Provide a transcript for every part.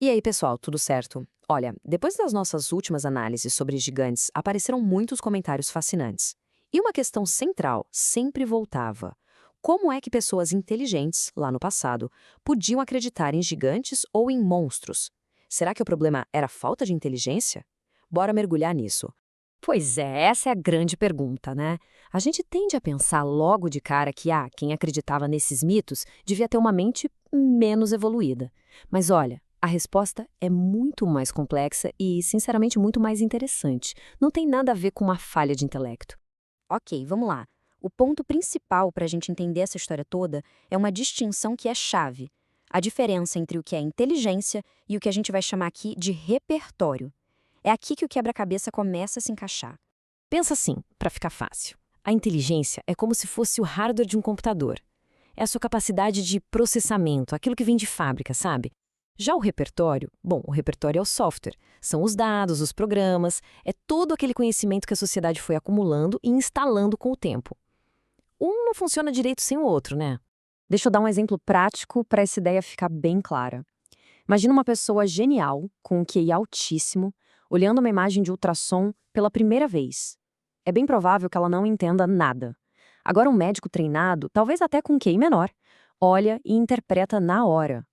E aí, pessoal, tudo certo? Olha, depois das nossas últimas análises sobre gigantes, apareceram muitos comentários fascinantes. E uma questão central sempre voltava: como é que pessoas inteligentes, lá no passado, podiam acreditar em gigantes ou em monstros? Será que o problema era falta de inteligência? Bora mergulhar nisso. Pois é, essa é a grande pergunta, né? A gente tende a pensar logo de cara que, quem acreditava nesses mitos devia ter uma mente menos evoluída. Mas olha, a resposta é muito mais complexa e, sinceramente, muito mais interessante. Não tem nada a ver com uma falha de intelecto. Ok, vamos lá. O ponto principal para a gente entender essa história toda é uma distinção que é chave: a diferença entre o que é inteligência e o que a gente vai chamar aqui de repertório. É aqui que o quebra-cabeça começa a se encaixar. Pensa assim, para ficar fácil. A inteligência é como se fosse o hardware de um computador. É a sua capacidade de processamento, aquilo que vem de fábrica, sabe? Já o repertório, bom, o repertório é o software. São os dados, os programas, é todo aquele conhecimento que a sociedade foi acumulando e instalando com o tempo. Um não funciona direito sem o outro, né? Deixa eu dar um exemplo prático para essa ideia ficar bem clara. Imagina uma pessoa genial, com um QI altíssimo, olhando uma imagem de ultrassom pela primeira vez. É bem provável que ela não entenda nada. Agora, um médico treinado, talvez até com um QI menor, olha e interpreta na hora.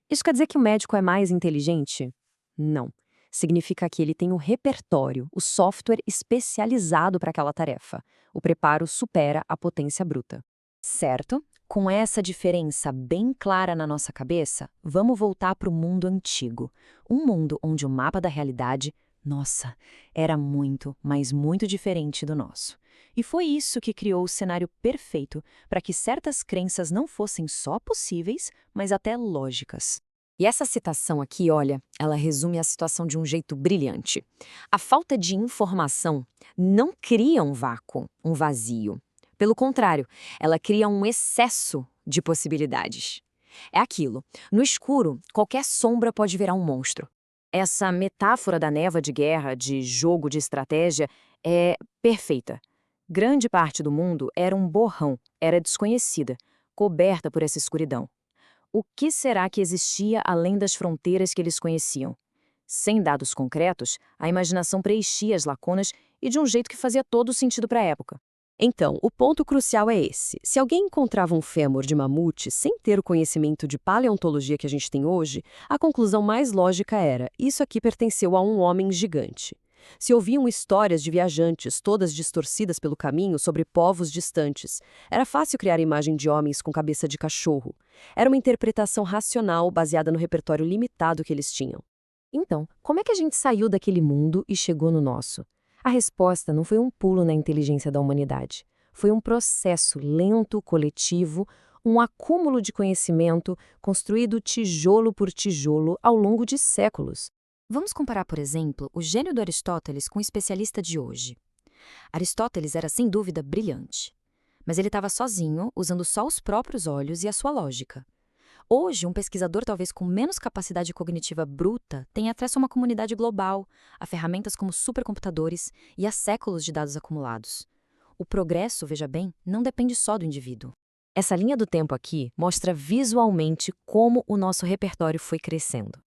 Isso quer dizer que o médico é mais inteligente? Não. Significa que ele tem o repertório, o software especializado para aquela tarefa. O preparo supera a potência bruta. Certo? Com essa diferença bem clara na nossa cabeça, vamos voltar para o mundo antigo. Um mundo onde o mapa da realidade, nossa, era muito, mas muito diferente do nosso. E foi isso que criou o cenário perfeito para que certas crenças não fossem só possíveis, mas até lógicas. E essa citação aqui, olha, ela resume a situação de um jeito brilhante. A falta de informação não cria um vácuo, um vazio. Pelo contrário, ela cria um excesso de possibilidades. É aquilo. No escuro, qualquer sombra pode virar um monstro. Essa metáfora da névoa de guerra, de jogo de estratégia, é perfeita. Grande parte do mundo era um borrão, era desconhecida, coberta por essa escuridão. O que será que existia além das fronteiras que eles conheciam? Sem dados concretos, a imaginação preenchia as lacunas e de um jeito que fazia todo sentido para a época. Então, o ponto crucial é esse. Se alguém encontrava um fêmur de mamute sem ter o conhecimento de paleontologia que a gente tem hoje, a conclusão mais lógica era: isso aqui pertenceu a um homem gigante. Se ouviam histórias de viajantes, todas distorcidas pelo caminho, sobre povos distantes, era fácil criar a imagem de homens com cabeça de cachorro. Era uma interpretação racional baseada no repertório limitado que eles tinham. Então, como é que a gente saiu daquele mundo e chegou no nosso? A resposta não foi um pulo na inteligência da humanidade. Foi um processo lento, coletivo, um acúmulo de conhecimento construído tijolo por tijolo ao longo de séculos. Vamos comparar, por exemplo, o gênio do Aristóteles com o especialista de hoje. Aristóteles era sem dúvida brilhante, mas ele estava sozinho, usando só os próprios olhos e a sua lógica. Hoje, um pesquisador talvez com menos capacidade cognitiva bruta tem acesso a uma comunidade global, a ferramentas como supercomputadores e a séculos de dados acumulados. O progresso, veja bem, não depende só do indivíduo. Essa linha do tempo aqui mostra visualmente como o nosso repertório foi crescendo.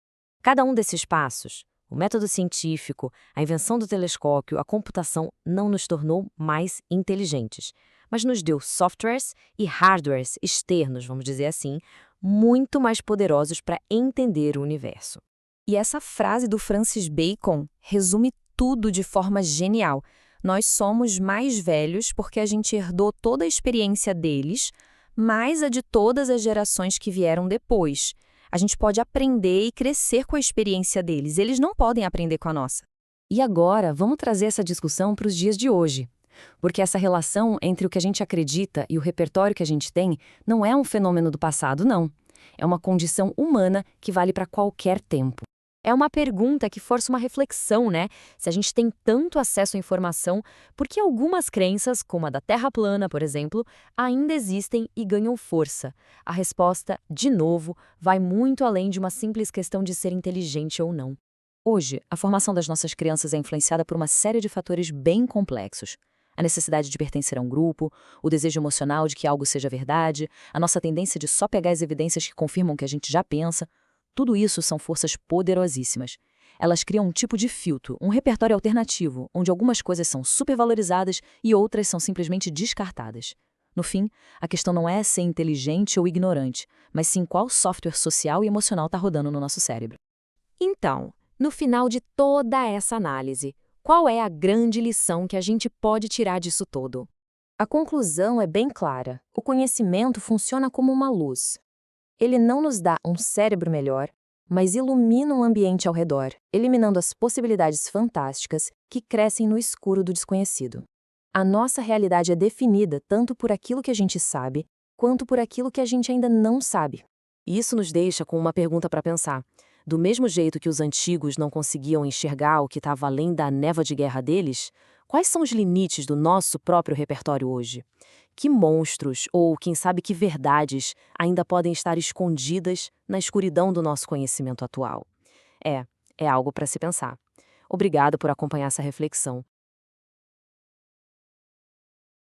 Cada um desses passos, o método científico, a invenção do telescópio, a computação, não nos tornou mais inteligentes, mas nos deu softwares e hardwares externos, vamos dizer assim, muito mais poderosos para entender o universo. E essa frase do Francis Bacon resume tudo de forma genial. Nós somos mais velhos porque a gente herdou toda a experiência deles, mais a de todas as gerações que vieram depois. A gente pode aprender e crescer com a experiência deles, eles não podem aprender com a nossa. E agora, vamos trazer essa discussão para os dias de hoje. Porque essa relação entre o que a gente acredita e o repertório que a gente tem não é um fenômeno do passado, não. É uma condição humana que vale para qualquer tempo. É uma pergunta que força uma reflexão, né? Se a gente tem tanto acesso à informação, por que algumas crenças, como a da Terra plana, por exemplo, ainda existem e ganham força? A resposta, de novo, vai muito além de uma simples questão de ser inteligente ou não. Hoje, a formação das nossas crianças é influenciada por uma série de fatores bem complexos. A necessidade de pertencer a um grupo, o desejo emocional de que algo seja verdade, a nossa tendência de só pegar as evidências que confirmam o que a gente já pensa. Tudo isso são forças poderosíssimas. Elas criam um tipo de filtro, um repertório alternativo, onde algumas coisas são supervalorizadas e outras são simplesmente descartadas. No fim, a questão não é ser inteligente ou ignorante, mas sim qual software social e emocional está rodando no nosso cérebro. Então, no final de toda essa análise, qual é a grande lição que a gente pode tirar disso todo? A conclusão é bem clara. O conhecimento funciona como uma luz. Ele não nos dá um cérebro melhor, mas ilumina o ambiente ao redor, eliminando as possibilidades fantásticas que crescem no escuro do desconhecido. A nossa realidade é definida tanto por aquilo que a gente sabe, quanto por aquilo que a gente ainda não sabe. E isso nos deixa com uma pergunta para pensar. Do mesmo jeito que os antigos não conseguiam enxergar o que estava além da névoa de guerra deles, quais são os limites do nosso próprio repertório hoje? Que monstros, ou quem sabe que verdades, ainda podem estar escondidas na escuridão do nosso conhecimento atual? É algo para se pensar. Obrigada por acompanhar essa reflexão.